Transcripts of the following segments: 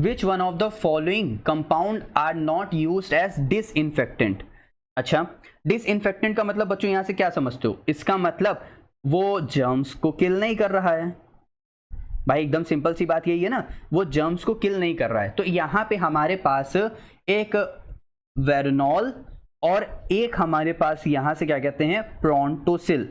Which one of the following compound are not used as disinfectant. अच्छा, disinfectant का मतलब बच्चों यहां से क्या समझते हो? इसका मतलब वो जर्म्स को किल नहीं कर रहा है। भाई एकदम सिंपल सी बात यही है ना, वो जर्म्स को किल नहीं कर रहा है। तो यहां पे हमारे पास एक वेरोनॉल और एक हमारे पास यहां से क्या कहते हैं, प्रोंटोसिल।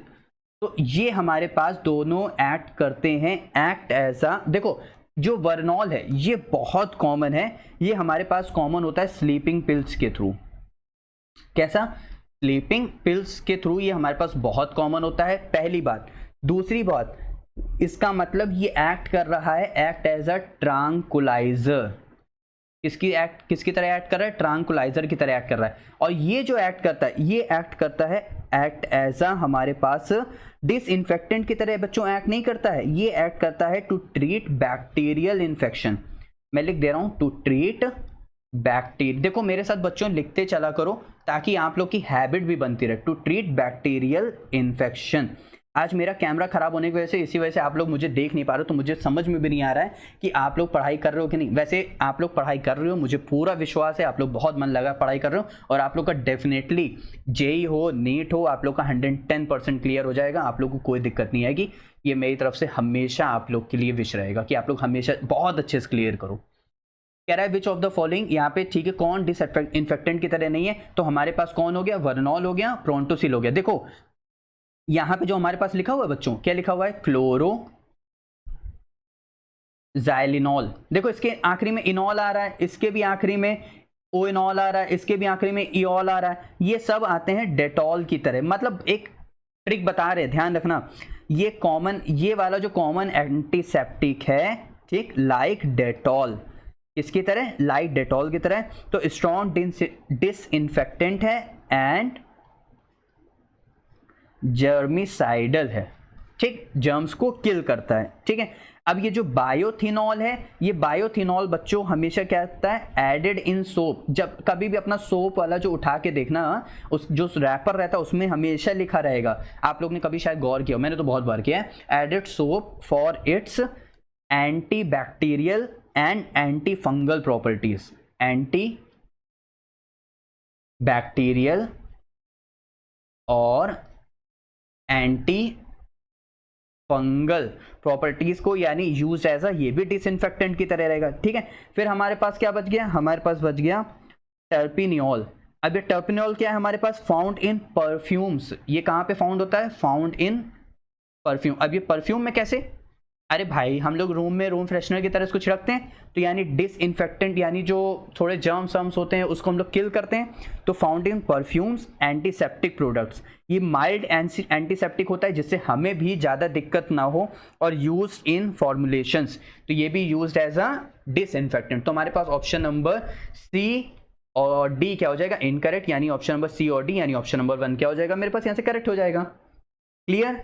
तो ये हमारे पास दोनों एक्ट करते हैं, एक्ट एज अ, देखो जो वर्नॉल है ये बहुत कॉमन है, ये हमारे पास कॉमन होता है स्लीपिंग पिल्स के थ्रू। कैसा? स्लीपिंग पिल्स के थ्रू ये हमारे पास बहुत कॉमन होता है, पहली बात। दूसरी बात, इसका मतलब ये एक्ट कर रहा है, एक्ट एज अ ट्रांकुलाइजर। किसकी तरह एक्ट कर रहा है? ट्रांकुलाइजर की तरह एक्ट कर रहा है। और ये जो एक्ट करता है, ये एक्ट करता है, एक्ट एज अ हमारे पास डिसइंफेक्टेंट की तरह बच्चों एक्ट नहीं करता है, ये एक्ट करता है टू ट्रीट बैक्टीरियल इन्फेक्शन। मैं लिख दे रहा हूं, टू ट्रीट बैक्टीरिया। देखो मेरे साथ बच्चों लिखते चला करो ताकि आप लोग की हैबिट भी बनती रहे। To treat bacterial infection. आज मेरा कैमरा खराब होने की वजह से, इसी वजह से आप लोग मुझे देख नहीं पा रहे हो, तो मुझे समझ में भी नहीं आ रहा है कि आप लोग पढ़ाई कर रहे हो कि नहीं। वैसे आप लोग पढ़ाई कर रहे हो, मुझे पूरा विश्वास है, आप लोग बहुत मन लगा पढ़ाई कर रहे हो, और आप लोग का डेफिनेटली जेई हो, नीट हो, आप लोग का 110% क्लियर हो जाएगा। आप लोग को कोई दिक्कत नहीं आएगी। ये मेरी तरफ से हमेशा आप लोग के लिए विश रहेगा कि आप लोग हमेशा बहुत अच्छे से क्लियर करो। कह रहा है विच ऑफ द फॉलोइंग, यहाँ पे ठीक है, कौन डिसइंफेक्टेंट की तरह नहीं है? तो हमारे पास कौन हो गया? वर्नॉल हो गया, प्रोंटोसिल हो गया। देखो यहां पे जो हमारे पास लिखा हुआ है बच्चों, क्या लिखा हुआ है? क्लोरो जाइलिनॉल। देखो इसके आखिरी में इनॉल आ रहा है, इसके भी आखिरी में ओ इनॉल आ रहा है, इसके भी आखिरी में इॉल आ रहा है। ये सब आते हैं डेटॉल की तरह। मतलब एक ट्रिक बता रहे, ध्यान रखना, ये कॉमन, ये वाला जो कॉमन एंटीसेप्टिक है, ठीक, लाइक डेटॉल, किसकी तरह? लाइक डेटॉल की तरह। तो स्ट्रॉन्ग डिसइंफेक्टेंट है एंड जर्मिसाइडल है, ठीक, जर्म्स को किल करता है, ठीक है। अब ये जो बायोथिनॉल है, ये बायोथिनॉल बच्चों हमेशा क्या होता है? Added in soap. जब कभी भी अपना सोप वाला जो उठा के देखना, उस जो रैपर रहता है उसमें हमेशा लिखा रहेगा, आप लोग ने कभी शायद गौर किया, मैंने तो बहुत बार किया है, added soap for its anti bacterial and anti fungal properties. Anti bacterial और एंटी फंगल प्रॉपर्टीज को यानी यूज एज अ, ये भी डिसइंफेक्टेंट की तरह रहेगा, ठीक है। फिर हमारे पास क्या बच गया? हमारे पास बच गया टर्पिनियोल। अब ये टर्पिनियोल क्या है हमारे पास? Found in perfumes. ये कहां पे फाउंड होता है? Found in perfume. अब ये परफ्यूम में कैसे? अरे भाई हम लोग रूम में रूम फ्रेशनर की तरह इसको छिड़कते हैं, तो यानी डिसइंफेक्टेंट, यानी जो थोड़े जर्म्स वर्म्स होते हैं उसको हम लोग किल करते हैं। तो found in perfumes, antiseptic products. ये माइल्ड एंटीसेप्टिक होता है जिससे हमें भी ज़्यादा दिक्कत ना हो, और यूज इन फॉर्मुलेशंस, तो ये भी यूज्ड एज अ डिसइंफेक्टेंट। तो हमारे पास ऑप्शन नंबर सी और डी क्या हो जाएगा? इनकरेक्ट, यानी ऑप्शन नंबर सी और डी, यानी ऑप्शन नंबर 1 क्या हो जाएगा मेरे पास? यहाँ से करेक्ट हो जाएगा। क्लियर?